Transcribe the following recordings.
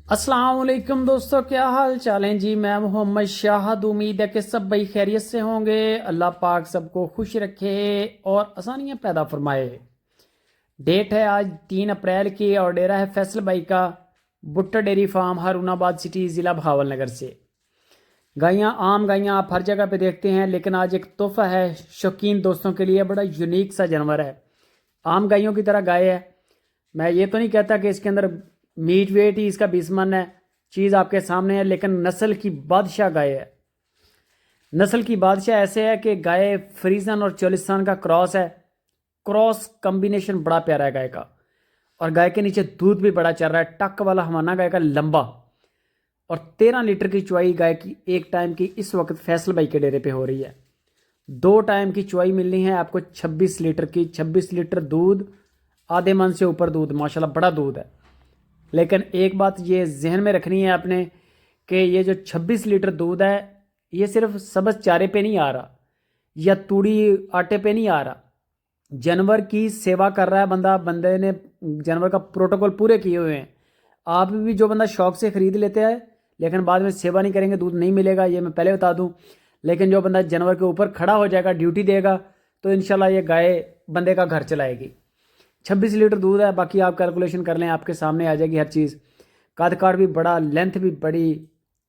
अस्सलाम वालेकुम दोस्तों, क्या हाल चाल हैं जी। मैं मोहम्मद शाहद, उम्मीद है कि सब भाई खैरियत से होंगे। अल्लाह पाक सबको खुश रखे और आसानियां पैदा फरमाए। डेट है आज 3 अप्रैल की और डेरा है फैसल भाई का, भुट्टा डेयरी फार्म, हारूनाबाद सिटी, ज़िला बहावलनगर से। गायें आम गायें आप हर जगह पे देखते हैं, लेकिन आज एक तोहफा है शौकीन दोस्तों के लिए। बड़ा यूनिक सा जानवर है, आम गायों की तरह गाय है। मैं ये तो नहीं कहता कि इसके अंदर मीट वेट ही इसका 20 मन है, चीज़ आपके सामने है, लेकिन नस्ल की बादशाह गाय है। नस्ल की बादशाह ऐसे है कि गाय फ्रीजन और चोलिस्तान का क्रॉस है। क्रॉस कॉम्बिनेशन बड़ा प्यारा है गाय का, और गाय के नीचे दूध भी बड़ा चल रहा है। टक वाला हमाना गाय का लंबा, और 13 लीटर की चुवाई गाय की एक टाइम की इस वक्त फैसल भाई के डेरे पे हो रही है। 2 टाइम की चुवाई मिलनी है आपको 26 लीटर की। 26 लीटर दूध, आधे मन से ऊपर दूध, माशाल्लाह बड़ा दूध है। लेकिन एक बात ये जहन में रखनी है आपने कि ये जो 26 लीटर दूध है, ये सिर्फ सब्ज चारे पे नहीं आ रहा या तूड़ी आटे पे नहीं आ रहा। जानवर की सेवा कर रहा है बंदा, बंदे ने जानवर का प्रोटोकॉल पूरे किए हुए हैं। आप भी जो बंदा शौक से ख़रीद लेते हैं लेकिन बाद में सेवा नहीं करेंगे, दूध नहीं मिलेगा, ये मैं पहले बता दूं। लेकिन जो बंदा जानवर के ऊपर खड़ा हो जाएगा, ड्यूटी देगा, तो इंशाल्लाह ये गाय बंदे का घर चलाएगी। 26 लीटर दूध है, बाकी आप कैलकुलेशन कर लें, आपके सामने आ जाएगी हर चीज़। कद काठ भी बड़ा, लेंथ भी बड़ी,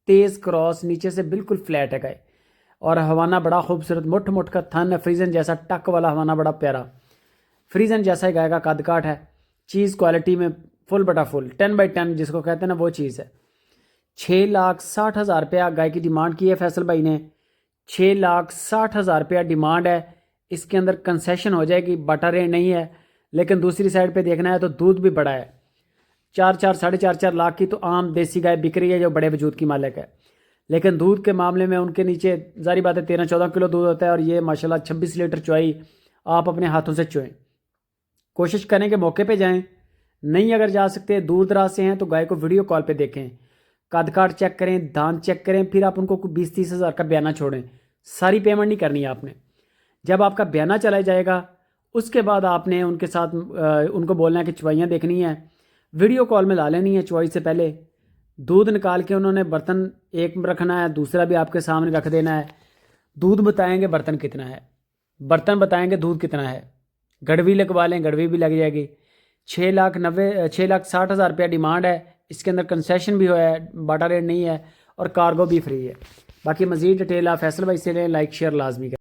तेज़ क्रॉस, नीचे से बिल्कुल फ्लैट है गाय। और हवाना बड़ा खूबसूरत, मुठ मुठ का थन है, फ्रीजन जैसा टक वाला हवाना, बड़ा प्यारा फ्रीजन जैसा ही गाय का कद काठ है। चीज़ क्वालिटी में फुल बटा फुल, 10/10 जिसको कहते हैं ना, वो चीज़ है। 6,60,000 रुपया गाय की डिमांड की है फैसल भाई ने। 6,60,000 रुपया डिमांड है। इसके अंदर कंसेशन हो जाएगी, बाटा रेट नहीं है। लेकिन दूसरी साइड पे देखना है तो दूध भी बड़ा है। 4-4, 4.5 लाख की तो आम देसी गाय बिक रही है जो बड़े वजूद की मालिक है। लेकिन दूध के मामले में उनके नीचे जारी बात है 13-14 किलो दूध होता है, और ये माशाल्लाह 26 लीटर चुवाई आप अपने हाथों से चुएं। कोशिश करें कि मौके पे जाएं, नहीं अगर जा सकते, दूर दराज से हैं, तो गाय को वीडियो कॉल पे देखें, कद काठ चेक करें, दांत चेक करें, फिर आप उनको 20-30 हज़ार का बयाना छोड़ें। सारी पेमेंट नहीं करनी है आपने। जब आपका बयाना चला जाएगा उसके बाद आपने उनके साथ उनको बोलना है कि चुवाइयाँ देखनी है, वीडियो कॉल में ला लेनी है। चुवाई से पहले दूध निकाल के उन्होंने बर्तन एक में रखना है, दूसरा भी आपके सामने रख देना है। दूध बताएंगे बर्तन कितना है, बर्तन बताएंगे दूध कितना है। गड़वी लगवा लें, गड़वी भी लग जाएगी। 6,60,000 रुपया डिमांड है। इसके अंदर कंसेशन भी हुआ है, बाटा रेट नहीं है, और कार्गो भी फ्री है। बाकी मज़ीद डिटेल आप फैसल भाई से लें। लाइक शेयर लाजमी करें।